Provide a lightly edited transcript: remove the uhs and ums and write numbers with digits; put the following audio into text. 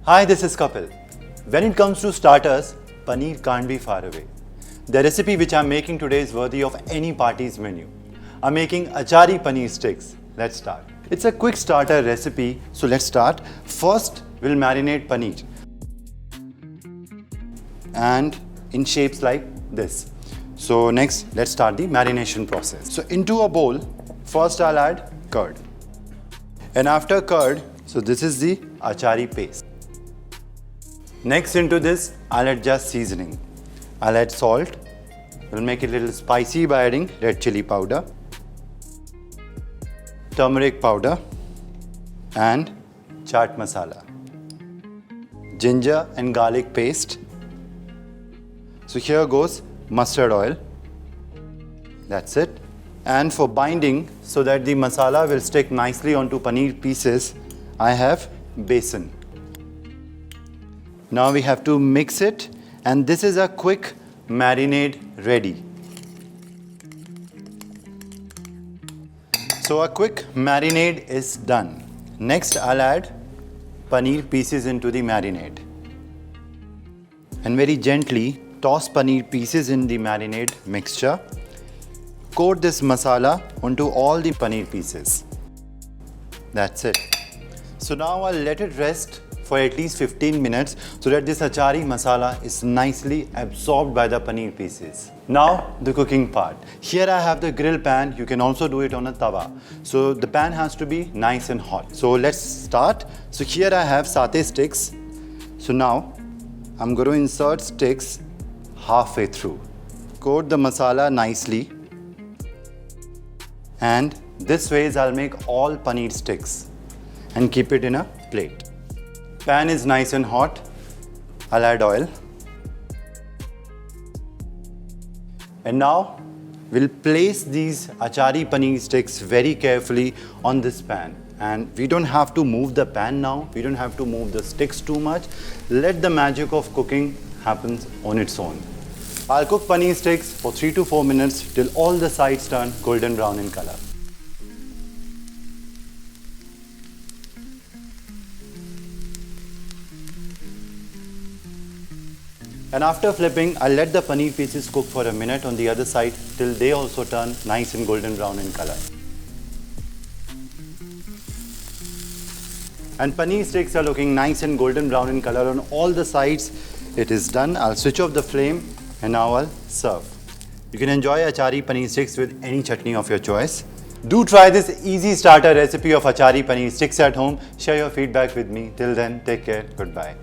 Hi, this is Kapil. When it comes to starters, paneer can't be far away. The recipe which I'm making today is worthy of any party's menu. I'm making Achari Paneer Sticks. Let's start. It's a quick starter recipe, so let's start. First, we'll marinate paneer. And in shapes like this. So next, let's start the marination process. So into a bowl, first I'll add curd. And after curd, so this is the achari paste. Next into this, I'll add just seasoning. I'll add salt. We'll make it a little spicy by adding red chilli powder, turmeric powder, and chaat masala. Ginger and garlic paste. So here goes mustard oil. That's it. And for binding, so that the masala will stick nicely onto paneer pieces, I have besan. Now we have to mix it, and this is a quick marinade ready. So a quick marinade is done. Next I'll add paneer pieces into the marinade. And very gently toss paneer pieces in the marinade mixture. Coat this masala onto all the paneer pieces. That's it. So now I'll let it rest for at least 15 minutes so that this achari masala is nicely absorbed by the paneer pieces. Now the cooking part. Here I have the grill pan. You can also do it on a tawa. So the pan has to be nice and hot. So let's start. So here I have satay sticks. So now I'm going to insert sticks halfway through. Coat the masala nicely. And this way I'll make all paneer sticks and keep it in a plate. Pan is nice and hot. I'll add oil. And now we'll place these achari paneer sticks very carefully on this pan. And we don't have to move the pan now. We don't have to move the sticks too much. Let the magic of cooking happen on its own. I'll cook paneer sticks for 3 to 4 minutes till all the sides turn golden brown in color. And after flipping, I'll let the paneer pieces cook for a minute on the other side till they also turn nice and golden brown in color. And paneer sticks are looking nice and golden brown in color on all the sides. It is done. I'll switch off the flame and now I'll serve. You can enjoy achari paneer sticks with any chutney of your choice. Do try this easy starter recipe of achari paneer sticks at home. Share your feedback with me. Till then, take care. Goodbye.